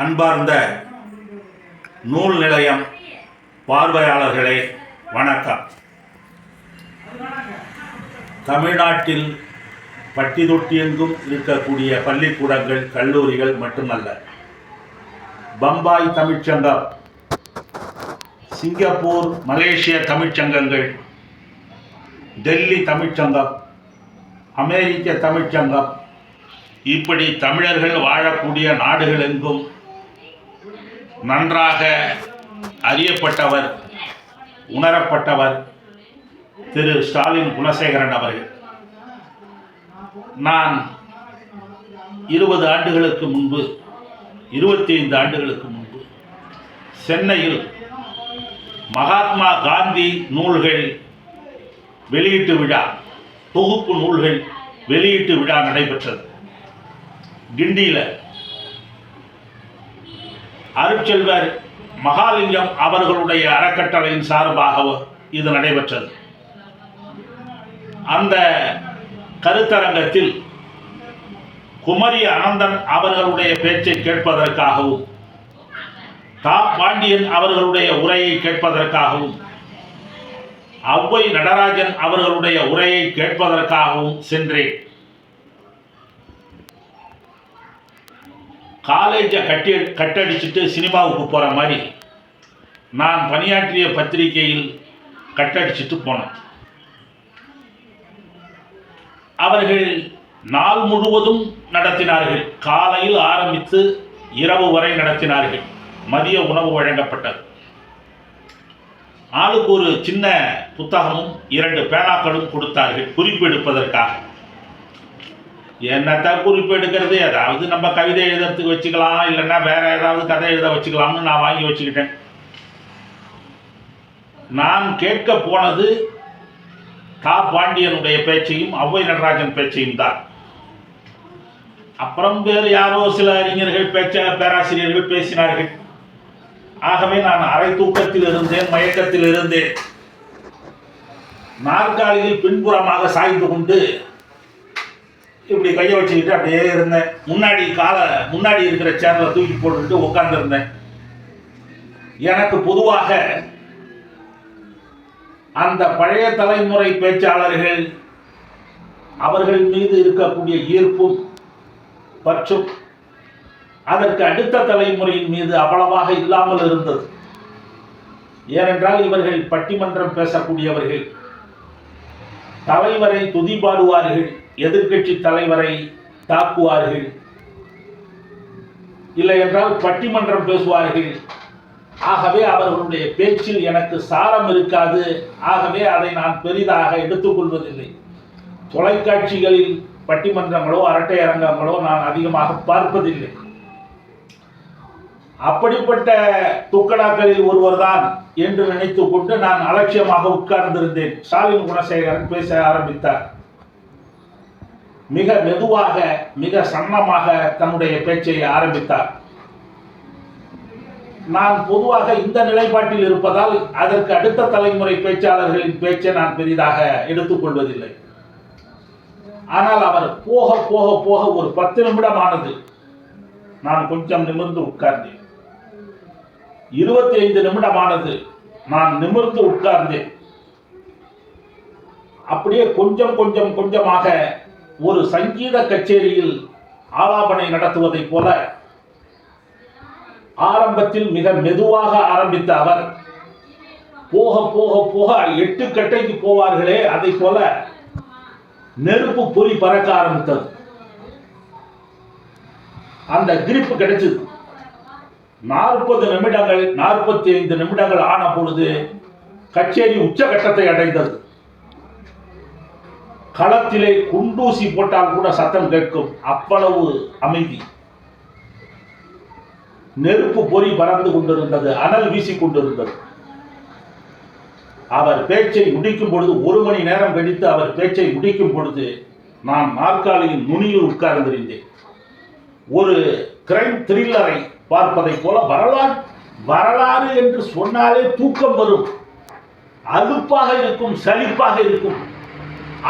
அன்பார்ந்த நூல் நிலையம் பார்வையாளர்களே வணக்கம். தமிழ்நாட்டில் பட்டி தொட்டி எங்கும் இருக்கக்கூடிய பள்ளிக்கூடங்கள், கல்லூரிகள் மட்டுமல்ல, பம்பாய் தமிழ்ச்சங்கம், சிங்கப்பூர், மலேசிய தமிழ்ச்சங்கங்கள், டெல்லி தமிழ்ச்சங்கம், அமெரிக்க தமிழ்ச்சங்கம், இப்படி தமிழர்கள் வாழக்கூடிய நாடுகளெங்கும் நன்றாக அறியப்பட்டவர், உணரப்பட்டவர் திரு ஸ்டாலின் குணசேகரன் அவர்கள். நான் 20 ஆண்டுகளுக்கு முன்பு, 25 ஆண்டுகளுக்கு முன்பு சென்னையில் மகாத்மா காந்தி நூல்கள் வெளியீட்டு விழா, தொகுப்பு நூல்கள் வெளியீட்டு விழா நடைபெற்றது. கிண்டியில் அருட்செல்வர் மகாலிங்கம் அவர்களுடைய அறக்கட்டளையின் சார்பாக இது நடைபெற்றது. அந்த கருத்தரங்கத்தில் குமரி அனந்தன் அவர்களுடைய பேச்சை கேட்பதற்காகவும், தா பாண்டியன் அவர்களுடைய உரையை கேட்பதற்காகவும், ஔவை நடராஜன் அவர்களுடைய உரையை கேட்பதற்காகவும் சென்றேன். காலேஜை கட்டடிச்சுட்டு சினிமாவுக்கு போகிற மாதிரி நான் பணியாற்றிய பத்திரிகையில் கட்டடிச்சுட்டு போனேன். அவர்கள் நாள் முழுவதும் நடத்தினார்கள். காலையில் ஆரம்பித்து இரவு வரை நடத்தினார்கள். மதிய உணவு வழங்கப்பட்டது. ஆளுக்கு ஒரு சின்ன புத்தகமும் 2 பேனாக்களும் கொடுத்தார்கள் குறிப்பெடுப்பதற்காக. என்னத்தான் குறிப்பு எடுக்கிறது, ஏதாவது நம்ம கவிதை எழுதுறதுக்கு வச்சுக்கலாம், இல்லைன்னா வேற ஏதாவது கதை எழுத வச்சுக்கலாம்னு நான் வாங்கி வச்சுக்கிட்டேன். நான் கேட்க போனது தா பாண்டியனுடைய பேச்சையும் ஔவை நடராஜன் பேச்சையும் தான். அப்புறம் வேறு யாரோ சில அறிஞர்கள் பேராசிரியர்கள் பேசினார்கள். ஆகவே நான் அரை தூக்கத்தில் இருந்தேன், மயக்கத்தில் இருந்தேன். நாற்காலியில் பின்புறமாக சாய்ந்து கொண்டு இப்படி கையை வச்சுக்கிட்டு அப்படியே இருந்தேன். முன்னாடி இருக்கிற சேர்ல தூக்கி போட்டுட்டு உட்கார்ந்துருந்தேன். எனக்கு பொதுவாக அந்த பழைய தலைமுறை பேச்சாளர்கள், அவர்கள் மீது இருக்கக்கூடிய ஈர்ப்பும் பற்றும் அதற்கு அடுத்த தலைமுறையின் மீது அவ்வளவாக இல்லாமல் இருந்தது. ஏனென்றால் இவர்கள் பட்டிமன்றம் பேசக்கூடியவர்கள், தலைவரை துதிபாடுவார்கள், எதிர்கட்சி தலைவரை தாக்குவார்கள், இல்லை என்றால் பட்டிமன்றம் பேசுவார்கள். ஆகவே அவர்களுடைய பேச்சில் எனக்கு சாரம் இருக்காது. ஆகவே அதை நான் பெரிதாக எடுத்துக்கொள்வதில்லை. தொலைக்காட்சிகளில் பட்டிமன்றங்களோ அரட்டை அரங்கங்களோ நான் அதிகமாக பார்ப்பதில்லை. அப்படிப்பட்ட துக்கடாக்களில் ஒருவர்தான் என்று நினைத்து கொண்டு நான் அலட்சியமாக உட்கார்ந்திருந்தேன். ஸ்டாலின் குணசேகரன் பேச ஆரம்பித்தார். மிக மெதுவாக, மிக சன்னமாக தன்னுடைய பேச்சை ஆரம்பித்தார். நான் பொதுவாக இந்த நிலைப்பாட்டில் இருப்பதால் அதற்கு அடுத்த தலைமுறை பேச்சாளர்களின் பேச்சை நான் பெரிதாக எடுத்துக்கொள்வதில்லை. ஆனால் அவர் போக போக போக ஒரு 10 நிமிடம் ஆனது. நான் கொஞ்சம் நிமிர்ந்து உட்கார்ந்தேன். 25 நிமிடமானது. நான் நிமிர்ந்து உட்கார்ந்தேன். அப்படியே கொஞ்சம் கொஞ்சம் கொஞ்சமாக ஒரு சங்கீத கச்சேரியில் ஆலாபனை நடத்துவதை போல ஆரம்பத்தில் மிக மெதுவாக ஆரம்பித்த அவர் போக போக போக 8 கட்டைக்கு போவார்களே, அதை போல நெருப்பு பொறி பறக்க ஆரம்பித்தது. அந்த கிரிப்பு கிடைச்சது. 40 நிமிடங்கள், 45 நிமிடங்கள் ஆன பொழுது கச்சேரி உச்சகட்டத்தை அடைந்தது. களத்திலே குண்டூசி போட்டால் கூட சத்தம் கேட்கும், அவ்வளவு அமைதி. நெருப்பு பொறி பறந்து கொண்டிருந்தது, அனல் வீசிக் கொண்டிருந்தது. அவர் பேச்சை முடிக்கும் பொழுது, 1 மணி நேரம் கழித்து அவர் பேச்சை முடிக்கும் பொழுது நான் நாற்காலியின் நுனியில் உட்கார்ந்திருந்தேன். ஒரு கிரைம் த்ரில்லரை பார்ப்பதை போல வரலாறு என்று சொன்னாலே தூக்கம் வரும், அலுப்பாக இருக்கும், சலிப்பாக இருக்கும்.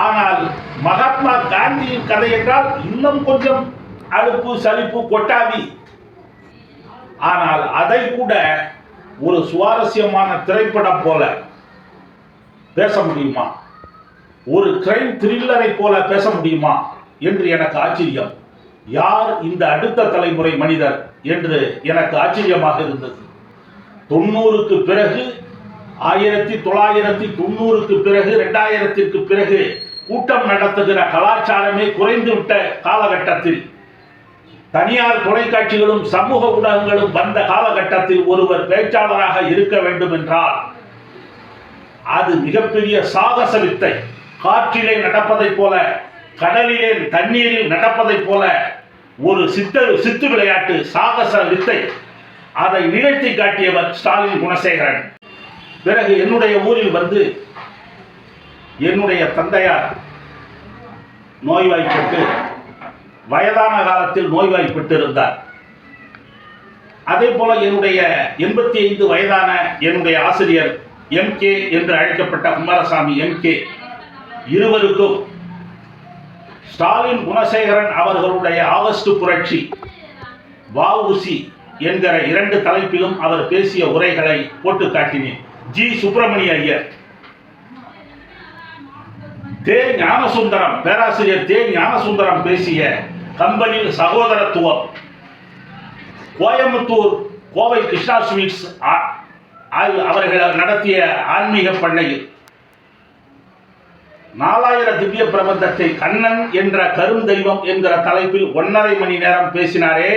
ஆனால் மகாத்மா காந்தியின் கதை என்றால் இன்னும் கொஞ்சம் அலுப்பு, சலிப்பு, கொட்டாவி. ஆனால் அதை கூட ஒரு சுவாரஸ்யமான திரைப்படம் போல பேச முடியுமா? ஒரு கிரைம் த்ரில்லரை போல பேச முடியுமா என்று எனக்கு ஆச்சரியம். யார் இந்த அடுத்த தலைமுறை மனிதர் என்று எனக்கு ஆச்சரியமாக இருந்தது. 90க்கு பிறகு 1990க்கு பிறகு 2000க்கு பிறகு கூட்டம் நடத்துகிற கலாச்சாரமே குறைந்துவிட்ட காலகட்டத்தில், தனியார் தொலைக்காட்சிகளும் சமூக ஊடகங்களும் வந்த காலகட்டத்தில் ஒருவர் பேச்சாளராக இருக்க வேண்டும் என்றால் அது மிகப்பெரிய சாகச வித்தை. காற்றிலே நடப்பதை போல, கடலிலே தண்ணீரில் நடப்பதை போல ஒரு சித்து விளையாட்டு, சாகச வித்தை. அதை நிகழ்த்தி காட்டியவர் ஸ்டாலின் குணசேகரன். பிறகு என்னுடைய ஊரில் வந்து என்னுடைய தந்தையார் நோய்வாய்ப்பட்டு வயதான காலத்தில் நோய்வாய்ப்பட்டு இருந்தார். அதே போல என்னுடைய 85 வயதான என்னுடைய ஆசிரியர் MK என்று அழைக்கப்பட்ட குமாரசாமி MK, இருவருக்கும் ஸ்டாலின் குணசேகரன் அவர்களுடைய ஆகஸ்ட் புரட்சி, வஉசி என்கிற 2 தலைப்பிலும் அவர் பேசிய உரைகளை போட்டு காட்டினேன். ஜி சுப்பிரமணிய ஐயர், ஞானசுந்தரம், பேராசிரியர் ஞானசுந்தரம் பேசிய கம்பெனியில் சகோதரத்துவம், கோயம்புத்தூர் கோவை கிருஷ்ணா ஸ்வீட்ஸ் அவர்கள் நடத்திய ஆன்மீக பண்ணையில் 4000 திவ்ய பிரபந்தத்தை கண்ணன் என்ற கருந்தெய்வம் என்கிற தலைப்பில் 1.5 மணி நேரம் பேசினாரே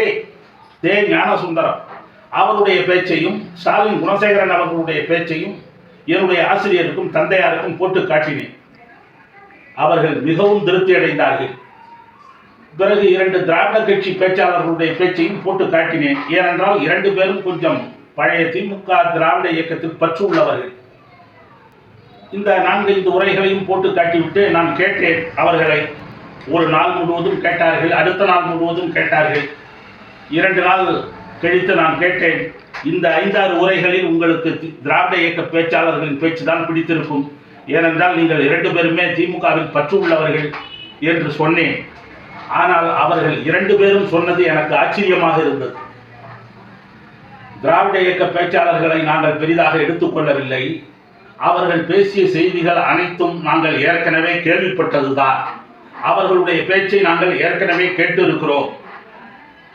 ஞானசுந்தரம், அவருடைய பேச்சையும் ஸ்டாலின் குணசேகரன் அவர்களுடைய பேச்சையும் என்னுடைய ஆசிரியருக்கும் தந்தையாருக்கும் போட்டு காட்டினேன். அவர்கள் மிகவும் திருப்தி அடைந்தார்கள். பிறகு 2 திராவிட கட்சி பேச்சாளர்களுடைய பேச்சையும் போட்டு காட்டினேன். ஏனென்றால் 2 பேரும் கொஞ்சம் பழைய திமுக திராவிட இயக்கத்தில் பற்று உள்ளவர்கள். இந்த 4-5 உரைகளையும் போட்டு காட்டிவிட்டு நான் கேட்டேன் அவர்களை. ஒரு நாள் முழுவதும் கேட்டார்கள், அடுத்த நாள் முழுவதும் கேட்டார்கள். 2 நாள் கழித்து நான் கேட்டேன், இந்த 5-6 உரைகளில் உங்களுக்கு திராவிட இயக்க பேச்சாளர்களின் பேச்சு தான் பிடித்திருக்கும், ஏனென்றால் நீங்கள் 2 பேருமே திமுகவில் பற்று உள்ளவர்கள் என்று சொன்னேன். ஆனால் அவர்கள் 2 பேரும் சொன்னது எனக்கு ஆச்சரியமாக இருந்தது. திராவிட இயக்க பேச்சாளர்களை நாங்கள் பெரிதாக எடுத்துக்கொள்ளவில்லை. அவர்கள் பேசிய செய்திகள் அனைத்தும் நாங்கள் ஏற்கனவே கேள்விப்பட்டதுதான். அவர்களுடைய பேச்சை நாங்கள் ஏற்கனவே கேட்டிருக்கிறோம்.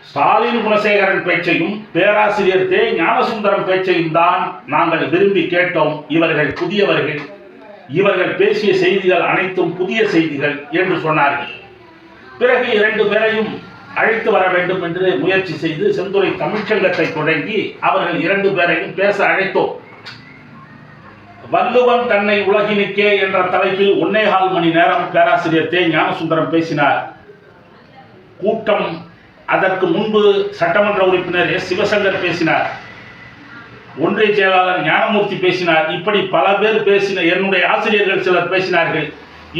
ஸ்டாலின் குணசேகரன் பேச்சையும் பேராசிரியர் ஞானசுந்தரம் பேச்சையும் தான் நாங்கள் விரும்பி கேட்டோம். இவர்கள் புதியவர்கள், இவர்கள் பேசிய செய்திகள் அனைத்தும் புதிய செய்திகள் என்று சொன்னார்கள். பிறகு 2 பேரையும் அழைத்து வர வேண்டும் என்று முயற்சி செய்து செந்துறை தமிழ்ச்சங்கத்தை தொடங்கி அவர்கள் 2 பேரையும் பேச அழைத்தோம். வள்ளுவன் தன்னை உலகினுக்கே என்ற தலைப்பில் 1.25 மணி நேரம் பேராசிரியர் ஞானசுந்தரம் பேசினார். கூட்டம், அதற்கு முன்பு சட்டமன்ற உறுப்பினர் சிவசங்கர் பேசினார், ஒன்றிய செயலாளர் ஞானமூர்த்தி பேசினார். இப்படி பல பேர் பேசின, என்னுடைய ஆசிரியர்கள் சிலர் பேசினார்கள்.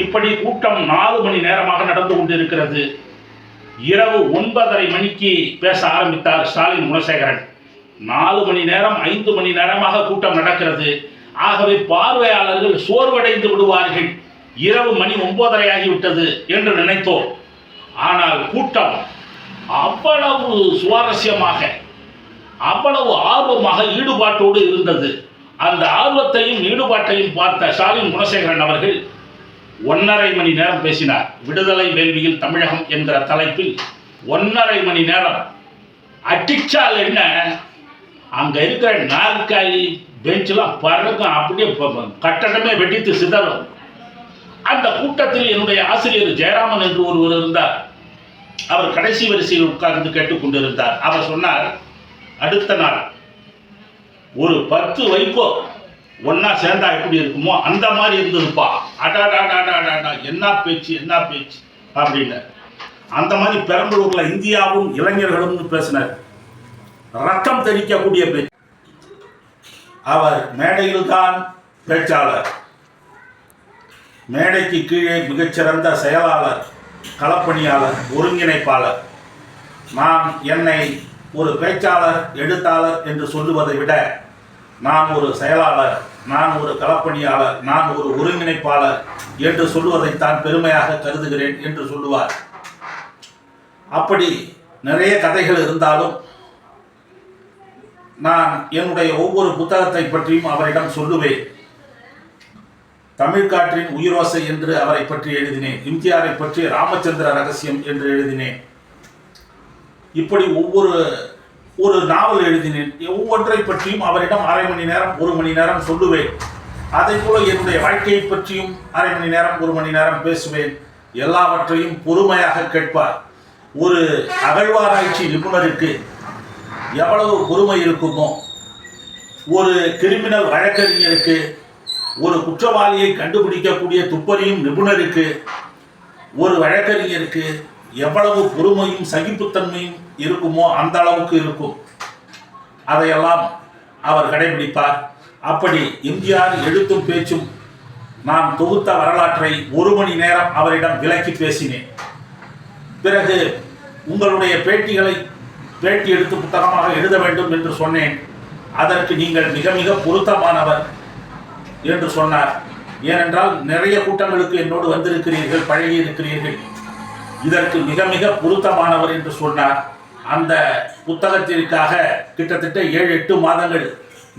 இப்படி கூட்டம் 4 மணி நேரமாக நடந்து கொண்டிருக்கிறது. இரவு 9:30 மணிக்கு பேச ஆரம்பித்தார் ஸ்டாலின் குணசேகரன். 4 மணி நேரம் 5 மணி நேரமாக கூட்டம் நடக்கிறது. ஆகவே பார்வையாளர்கள் சோர்வடைந்து விடுவார்கள், இரவு மணி 9:30 ஆகிவிட்டது என்று நினைத்தோம். ஆனால் கூட்டம் அவ்வளவு சுவாரஸ்யமாக, அவ்வளவு ஆர்வமாக, ஈடுபாட்டோடு இருந்தது. அந்த ஆர்வத்தையும் ஈடுபாட்டையும் பார்த்த ஸ்டாலின் குணசேகரன் அவர்கள் 1.5 மணி நேரம் பேசினார். விடுதலை வேள்வியில் தமிழகம் என்கிற தலைப்பில் 1.5 மணி நேரம். அடிச்சால் என்ன, அங்க இருக்கிற நாற்காலி பெஞ்செல்லாம் பறக்கும், அப்படியே கட்டடமே வெடித்து சிதறும். அந்த கூட்டத்தில் என்னுடைய ஆசிரியர் ஜெயராமன் என்று ஒருவர் இருந்தார். அவர் கடைசி வரிசையில் உட்கார்ந்து கேட்டுக்கொண்டிருந்தார். அவர் சொன்னார், அடுத்த நாள் ஒரு 10 வைகோ ஒன்னா சேர்ந்தா எப்படி இருக்குமோ அந்த மாதிரி இருந்ததுப்பா, அடாடாடாடாடா, என்ன பேச்சு என்ன பேச்சு அப்படின்னு. அந்த மாதிரி பெரம்பலூர்ல இந்தியாவும் இளைஞர்களும் பேசினார். ரத்தம் தெரிக்கக்கூடிய பேச்சு. அவர் மேடையில் தான் பேச்சாளர், மேடைக்கு கீழே மிகச்சிறந்த செயலாளர், களப்பணியாளர், ஒருங்கிணைப்பாளர். நான் என்னை ஒரு பேச்சாளர், எழுத்தாளர் என்று சொல்லுவதை விட நான் ஒரு செயலாளர், நான் ஒரு களப்பணியாளர், நான் ஒரு ஒருங்கிணைப்பாளர் என்று சொல்லுவதைத்தான் பெருமையாக கருதுகிறேன் என்று சொல்லுவார். அப்படி நிறைய கதைகள் இருந்தாலும் நான் என்னுடைய ஒவ்வொரு புத்தகத்தை பற்றியும் அவரிடம் சொல்லுவேன். தமிழ்காற்றின் உயிரோசை என்று அவரை பற்றி எழுதினேன். எம்ஜிஆரை பற்றி ராமச்சந்திர ரகசியம் என்று எழுதினேன். இப்படி ஒரு நாவல் எழுதினேன். ஒவ்வொன்றை பற்றியும் அவரிடம் அரை மணி நேரம் 1 மணி நேரம் சொல்லுவேன். அதை போல என்னுடைய வாழ்க்கையை பற்றியும் அரை மணி நேரம் 1 மணி நேரம் பேசுவேன். எல்லாவற்றையும் பொறுமையாக கேட்பார். ஒரு அகழ்வாராய்ச்சி நிபுணருக்கு எவ்வளவு பொறுமை இருக்குமோ, ஒரு கிரிமினல் வழக்கறிஞருக்கு, ஒரு குற்றவாளியை கண்டுபிடிக்கக்கூடிய துப்பறியும் நிபுணருக்கு, ஒரு வழக்கறிஞருக்கு எவ்வளவு பொறுமையும் சகிப்புத்தன்மையும் இருக்குமோ அந்த அளவுக்கு இருக்கும். அதையெல்லாம் அவர் கடைபிடிப்பார். அப்படி எம்ஜிஆர் எழுத்தும் பேச்சும் நான் தொகுத்த வரலாற்றை 1 மணி நேரம் அவரிடம் விளக்கி பேசினேன். பிறகு உங்களுடைய பேட்டி எடுத்து புத்தகமாக எழுத வேண்டும் என்று சொன்னேன். அதற்கு நீங்கள் மிக மிக பொருத்தமானவர் என்று சொன்னார். ஏனென்றால் நிறைய கூட்டங்களுக்கு என்னோடு வந்திருக்கிறீர்கள், பழகி இருக்கிறீர்கள். இதற்கு மிக மிக பொருத்தமானவர் என்று சொன்னார். அந்த புத்தகத்திற்காக கிட்டத்தட்ட 7-8 மாதங்கள்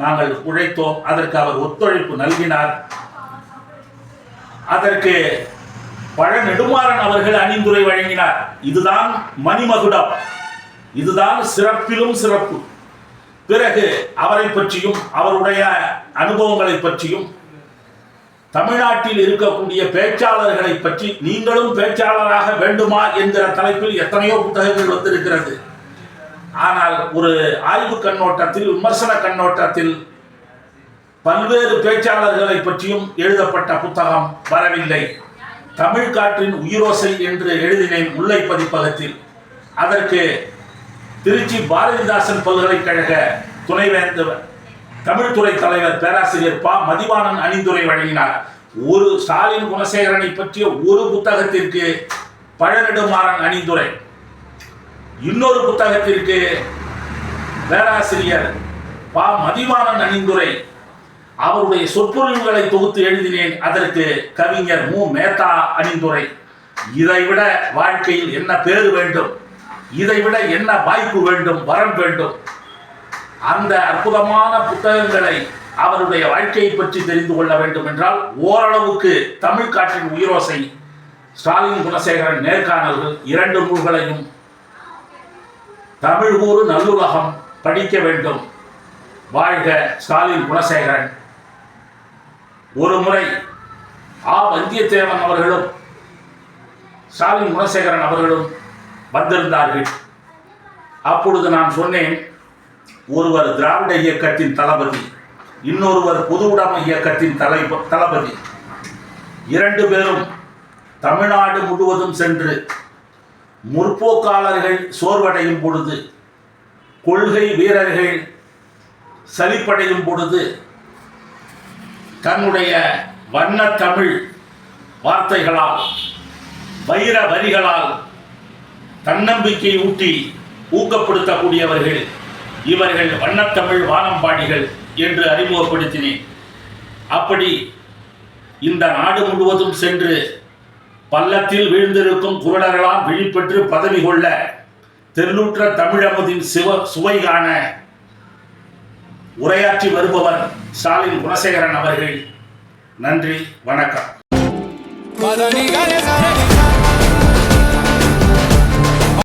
நாங்கள் உழைத்தோம். அதற்கு அவர் ஒத்துழைப்பு நல்கினார். அதற்கு பழ நெடுமாறன் அவர்கள் அணிந்துரை வழங்கினார். இதுதான் மணிமகுடம், இதுதான் சிறப்பிலும் சிறப்பு. பிறகு அவரை பற்றியும் அவருடைய அனுபவங்களை பற்றியும், தமிழ்நாட்டில் இருக்கக்கூடிய பேச்சாளர்களை பற்றி, நீங்களும் பேச்சாளராக வேண்டுமா என்கிற தலைப்பில் எத்தனையோ புத்தகங்கள் வந்திருக்கிறது. ஆனால் ஒரு ஆய்வு கண்ணோட்டத்தில், விமர்சன கண்ணோட்டத்தில் பல்வேறு பேச்சாளர்களை பற்றியும் எழுதப்பட்ட புத்தகம் வரவில்லை. தமிழ்காற்றின் உயிரோசை என்று எழுதினேன் முல்லை பதிப்பகத்தில். அதற்கு திருச்சி பாரதிதாசன் பல்கலைக்கழக துணைவேந்தர் தமிழ்துறை தலைவர் பேராசிரியர் ப. மதிவாணன் அணிந்துரை வழங்கினார். ஒரு ஸ்டாலின் குணசேகரனை பற்றிய ஒரு புத்தகத்திற்கு பழநெடுமாறன் அணிந்துரை, இன்னொரு புத்தகத்திற்கு பேராசிரியர் ப. மதிவாணன் அணிந்துரை. அவருடைய சொற்பொழிவுகளை தொகுத்து எழுதினேன். அதற்கு கவிஞர் மு. மேத்தா அணிந்துரை. இதைவிட வாழ்க்கையில் என்ன பேறு வேண்டும், இதைவிட என்ன வாய்ப்பு வேண்டும், வரம் வேண்டும்? அந்த அற்புதமான புத்தகங்களை, அவருடைய வாழ்க்கையை பற்றி தெரிந்து கொள்ள வேண்டும் என்றால் ஓரளவுக்கு தமிழ்காற்றின் உயிரோசை, ஸ்டாலின் குணசேகரன் நேர்காணல்கள் 2 நூல்களையும், தமிழ் கூறு நல்லுலகம் படிக்க வேண்டும். வாழ்க ஸ்டாலின் குணசேகரன். ஒரு முறை வந்தியத்தேவன் அவர்களும் ஸ்டாலின் குணசேகரன் அவர்களும் வந்திருந்தார்கள். அப்பொழுது நான் சொன்னேன், ஒருவர் திராவிட இயக்கத்தின் தளபதி, இன்னொருவர் பொதுவுடைமை இயக்கத்தின் தளபதி. 2 பேரும் தமிழ்நாடு முழுவதும் சென்று முற்போக்காளர்கள் சோர்வடையும் பொழுது, கொள்கை வீரர்கள் சலிப்படையும் பொழுது, தன்னுடைய வண்ண தமிழ் வார்த்தைகளால், வைர வரிகளால் தன்னம்பிக்கை ஊட்டி ஊக்கப்படுத்தக்கூடியவர்கள் இவர்கள். வண்ணத்தமிழ் வானம்பாடிகள் என்று அறிமுகப்படுத்தினேன். அப்படி இந்த நாடு முழுவதும் சென்று பள்ளத்தில் வீழ்ந்திருக்கும் குரலரெல்லாம் விழிப்பெற்று பதவி கொள்ள, தெருளூற்ற தமிழமுதின் சுவை காண உரையாற்றி வருபவர் ஸ்டாலின் குணசேகரன் அவர்கள். நன்றி, வணக்கம்.